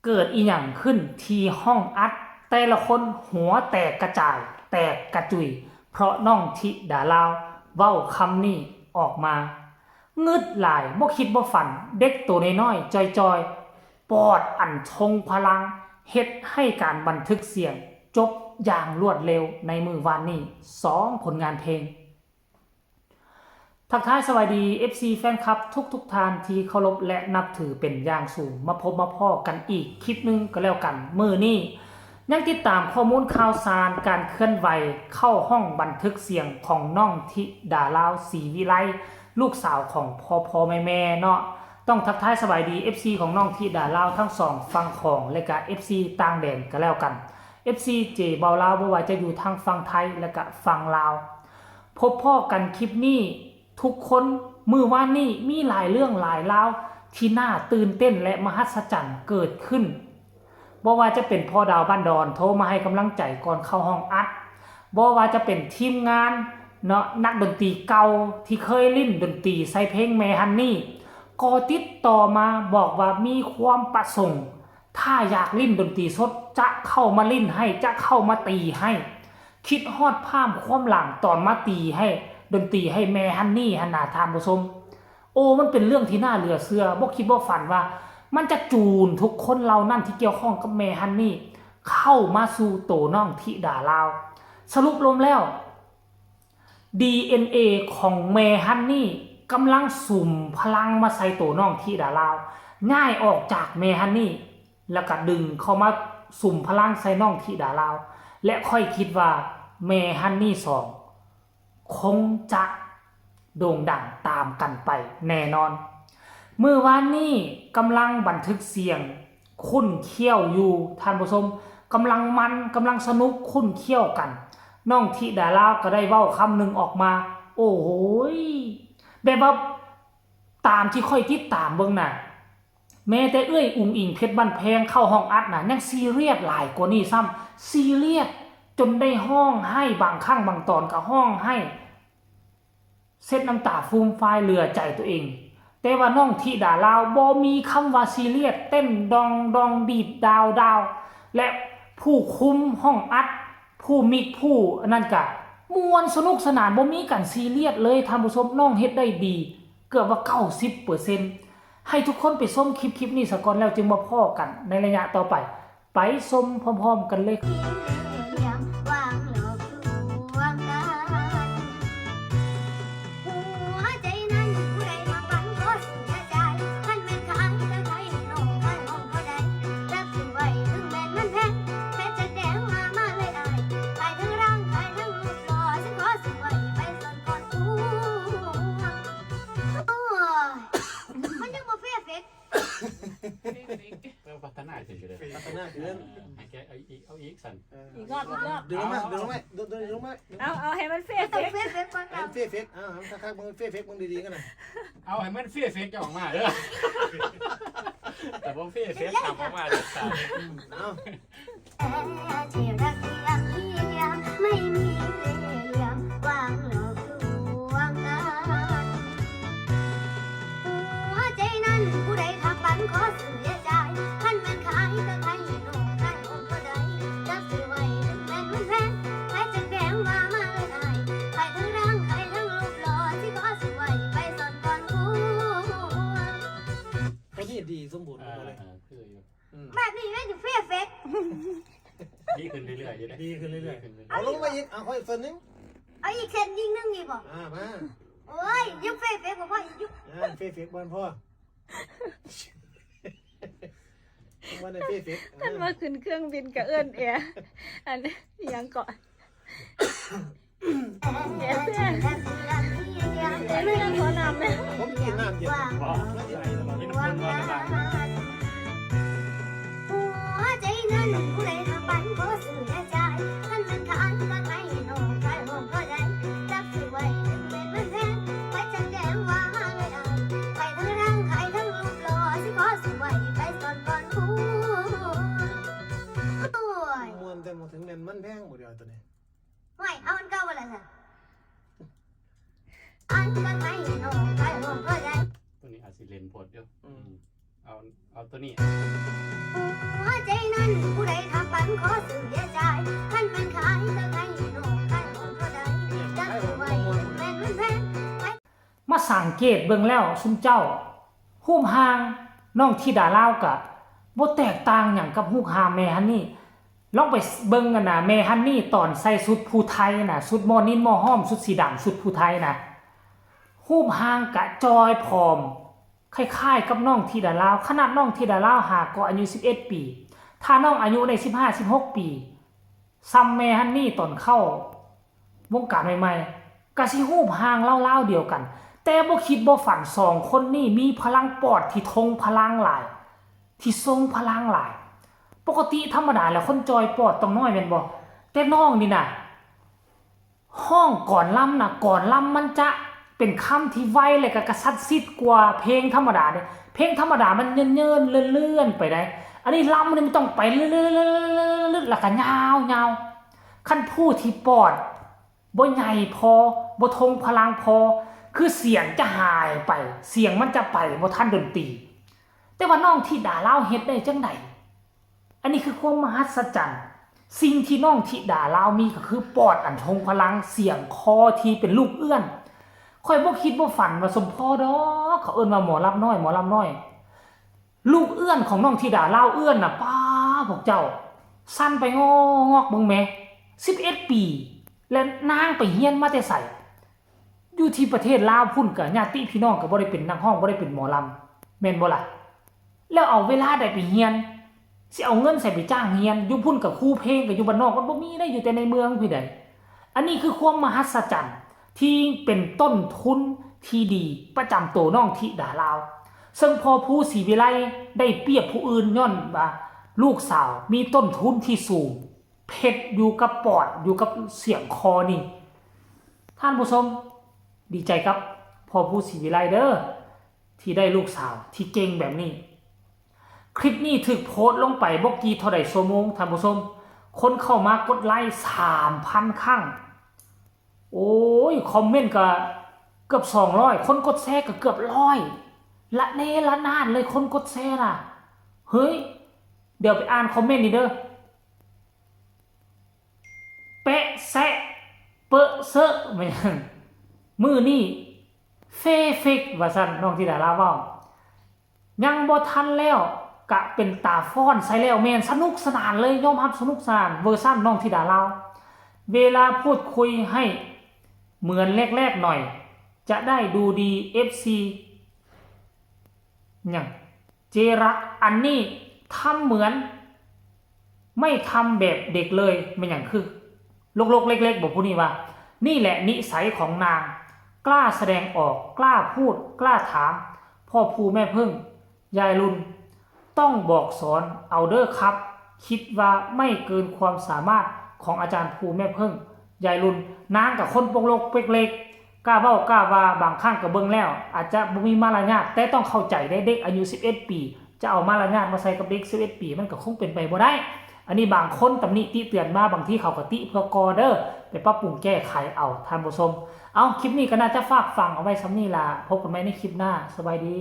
เกิดอีหยังขึ้นที่ห้องอัดแต่ละคนหัวแตกกระจายแตกกระจุยเพราะน้องธิดาลาวเว้าคำนี้ออกมางึดหลายบ่คิดบ่ฝันเด็กตัวน้อยๆจอยๆปอดอันทรงพลังเฮ็ดให้การบันทึกเสียงจบอย่างรวดเร็วในมือวานนี้2ผลงานเพลงทักทายสวัสดี FC แฟนคลับทุกท่านที่เคารพและนับถือเป็นอย่างสูงมาพบมาพ้อกันอีกคลิปนึงก็แล้วกันมื้อนี้ยังติดตามข้อมูลข่าวสารการเคลื่อนไหวเข้าห้องบันทึกเสียงของน้องธิดาลาวศรีวิไลลูกสาวของพ่อแม่เนาะต้องทักทายสวัสดี FC ของน้องธิดาลาวทั้งสองฝั่งของและก็ FC ต่างแดนก็แล้วกัน FC เจเบาลาวบ่ว่าจะอยู่ทางฝั่งไทยและก็ฝั่งลาวพบพ่อกันคลิปนี้ทุกคนมือว่านนี้มีหลายเรื่องหลายราวที่น่าตื่นเต้นและมหัศจรรย์เกิดขึ้นบ่ว่าจะเป็นพ่อดาวบ้านดอนโทรมาให้กำลังใจก่อนเข้าห้องอัดบ่ว่าจะเป็นทีมงานเนาะนักดนตรีเก่าที่เคยเล่นดนตรีใส่เพลงแม่ฮันนี่ก็ติดต่อมาบอกว่ามีความประสงค์ถ้าอยากเล่นดนตรีสดจะเข้ามาเล่นให้จะเข้ามาตีให้คิดฮอดภาพความหลังตอนมาตีให้ดนตรีให้แม่ฮันนี่ฮันนาทานผู้ชมโอ้มันเป็นเรื่องที่น่าเหลือเชื่อบ่คิดบ่ฝันว่ามันจะจูนทุกคนเรานั่นที่เกี่ยวข้องกับแม่ฮันนี่เข้ามาสู่โตน้องธิดาลาวสรุปรวมแล้ว DNA ของแม่ฮันนี่กำลังสุ่มพลังมาใส่โตน้องธิดาลาวง่ายออกจากแม่ฮันนี่แล้วก็ดึงเข้ามาสุ่มพลังใส่น้องธิดาลาวและค่อยคิดว่าแม่ฮันนี่2คงจะโด่งดังตามกันไปแน่นอนเมื่อวานนี้กำลังบันทึกเสียงคุ้นเคี้ยวอยู่ท่านผู้ชมกำลังมันกำลังสนุกคุ้นเคี้ยวกันน้องธิดาลาวก็ได้เว้าคำหนึ่งออกมาโอ้โหแบบว่าตามที่ค่อยติดตามเบิ่งน่ะแม้แต่อุ๋งอิงเพชรบ้านแพงเข้าห้องอัดน่ะยังซีเรียสหลายกว่านี้ซ้ำซีเรียสจนได้ห้องให้บางครั้งบางตอนก็ห้องให้เซ็ดน้ำตาฟูมฟายเหลือใจตัวเองแต่ว่าน้องธิดาลาวบ่มีคำว่าซีเรียสเต้นดองดีดดาวและผู้คุมห้องอัดผู้มิกผู้นั่นก็ม่วนสนุกสนานบ่มีกันซีเรียสเลยท่านผู้ชมน้องเฮ็ดได้ดีเกือบว่า 90% ให้ทุกคนไปชมคลิปนี้ซะก่อนแล้วจึงมาพ้อกันในระยะต่อไปไปชมพร้อมๆกันเลยเราพัฒนาถึงเลยพัฒนาขึ้นแกเอาอีกสันอีกรอบดึงลงมาดึงลงมาเอาให้มันเฟี้ยก่อนเฟกถ้ามึงเฟกมึงดีๆกันนะเอาให้มันเฟกจะออกมาเด้อแต่ว่าเฟกทำออกมาเลยเอาที่รักยังเยี่ยมไม่มีเลี่ยมวางหลอกลวงกันหัวใจนั้นผู้ใดทักปันขอเสียใจท่านแม่นขายก็ขายหนุ่มขายองค์ก็ได้จับซื้อไว้ถึงแม่นมันแพงขายจะแกงมาเลยได้ขายทั้งร่างขายทั้งรูปหล่อที่ขอซื้อไว้ไปสอนก่อนผู้ไอ้นี่ดีสมบูรณ์เลยแบบนี้แม่จะเฟี้ยเฟกดีขึ้นเรื่อยๆดีขึ้นเรื่อยๆเอาลงมาอีกเอาค่อยส่วนนึงเอาอีกเส้นยิงนึงดีป่ะมาโอ้ยยุบเฟี้ยเฟกพ่อยุบเฟกบอลพ่อวันนี้เฟกท่านมาขึ้นเครื่องบินกับเอิ้นเอียอันยังเกาะเอียเพื่อนไม่ต้องขอน้ำเลยผมกินน้ำเย็นไม่ใช่ตลอดกินน้ำร้อนตลอดหัวใจนั้นผู้ใดทำปันขอเสียใจท่านเป็นขายก็ขายหนุ่มขายห้องก็ได้จับซื้อไว้ถึงเป็นมันแพงไปจังแดงว่าเลยได้ขายทั้งร่างขายทั้งรูปหล่อสิขอซื้อไว้ไปสอนก่อนผู้มวนแต่มาถึงเงินมันแพงหมดเดียวตัวนี้ไม่เอามันเก่าอะไรสิอันก็ขายหนุ่มขายห้องก็ได้ตัวนี้อาจสิเลนพดเดียวเอาตัวนี้หั สังเกตเบิ่งแล้วซุมเจ้ารูปร่างน้องธิดาลาวก็บ่แตกต่างหยังกับรูปร่างแม่ฮันนี่ลองไปเบิ่งกันน่ะแม่ฮันนี่ตอนใส่ชุดภูไทยน่ะชุดหม้อนิ้นหม้อห้อมชุดสีดำชุดภูไทยน่ะรูปร่างกะจอยผอมคล้ายๆกับน้องธิดาลาวขนาดน้องธิดาลาวหาก็อายุ11ปีถ้าน้องอายุได้15-16ปีซ้ำแม่ฮันนี่ตอนเข้าวงการใหม่ๆก็สิรูปร่างเล่าๆเดียวกันแต่บ่คิดบ่ฝันสองคนนี้มีพลังปอดที่ทรงพลังหลายที่ทรงพลังหลายปกติธรรมดาแล้วคนจอยปอดต้องน้อยแม่นบ่แต่น้องนี่น่ะห้องก่อนล่ำน่ะก่อนล่ำมันจะเป็นคำที่ไวเลยก็กระซัดซิดกว่าเพลงธรรมดาเด้เพลงธรรมดามันเยินๆเลื่อนๆไปได้อันนี้ล่ำนี่มันต้องไปเลื่อนๆแล้วก็ยาวๆคันผู้ที่ปอดบ่ใหญ่พอบ่ทรงพลังพอคือเสียงจะหายไปเสียงมันจะไปบ่ทันดนตรีแต่ว่าน้องธิดาลาวเฮ็ดได้จังได๋อันนี้คือความมหัศจรรย์สิ่งที่น้องธิดาลาวมีก็คือปอดอันทรงพลังเสียงคอที่เป็นลูกเอื้อนค่อยบ่คิดบ่ฝันว่าสมพอดอกเขาเอิ้นว่าหมอลำน้อยลูกเอื้อนของน้องธิดาลาวเอื้อนน่ะป้าพวกเจ้าสั้นไปงอกเบิ่งแม่11ปีและนางไปเรียนมาแต่ไสอยู่ที่ประเทศลาวพุ่นกับญาติพี่น้องก็บ่ได้เป็นนักร้องบ่ได้เป็นหมอลำแม่นบ่ล่ะแล้วเอาเวลาใดไปเรียนสิเอาเงินใส่ไปจ้างเรียนอยู่พุ่นกับครูเพลงกับอยู่บ้านนอกมันบ่มีได้อยู่แต่ในเมืองพี่ใดอันนี้คือความมหัศจรรย์ที่เป็นต้นทุนที่ดีประจำตัวน้องธิดาลาวซึ่งพอผู้ศรีวิไลได้เปรียบผู้อื่นย้อนว่าลูกสาวมีต้นทุนที่สูงเพชรอยู่กับปอดอยู่กับเสียงคอนี่ท่านผู้ชมดีใจครับพ่อผู้ศรีวิไลเด้อที่ได้ลูกสาวที่เก่งแบบนี้คลิปนี้ถูกโพสต์ลงไปบ่กี่เท่าใดชั่วโมงท่านผู้ชมคนเข้ามากดไลค์ 3,000 ครั้งโอ้ยคอมเมนต์ก็เกือบ200คนกดแชร์ก็เกือบ100ละเนละนานเลยคนกดแชร์น่ะเฮ้ยเดี๋ยวไปอ่านคอมเมนต์นี่เด้อเป๊ะแซะเปอะเซอะไม่มือนี่เฟเฟกว่าซั่นน้องธิดาลาวเว้ายังบ่ทันแล้วกะเป็นตาฟ้อนใส่แล้วแม่นสนุกสนานเลยยอมรับสนุกสนานเวอร์ชั่นน้องธิดาลาวเวลาพูดคุยให้เหมือนแรกๆหน่อยจะได้ดูดี FC อย่างเจรักอันนี้ทำเหมือนไม่ทำแบบเด็กเลยมันอย่างคือลกๆเล็กๆบอกผู้นี้ว่านี่แหละนิสัยของนางกล้าแสดงออกกล้าพูดกล้าถามพ่อภูแม่พึ่งยายรุนต้องบอกสอนเอาเด้อครับคิดว่าไม่เกินความสามารถของอาจารย์ภูแม่พึ่งยายรุนนางกับคนปกลกเป๊กเล็กกล้าเว้ากล้าว่าบางครั้งก็เบิ่งแล้วอาจจะบ่มีมารยาทแต่ต้องเข้าใจได้เด็กอายุ11ปีจะเอามารยาทมาใส่กับเด็ก11ปีมันก็คงเป็นไปบ่ได้อันนี้บางคนตำหนิติเตือนมาบางที่เขาก็ติเพื่อกอเด้อไปปรับปรุงแก้ไขเอาท่านผู้ชมเอาคลิปนี้ก็น่าจะฝากฟังเอาไว้ซ้ำนี่ล่ะพบกันใหม่ในคลิปหน้าสบายดี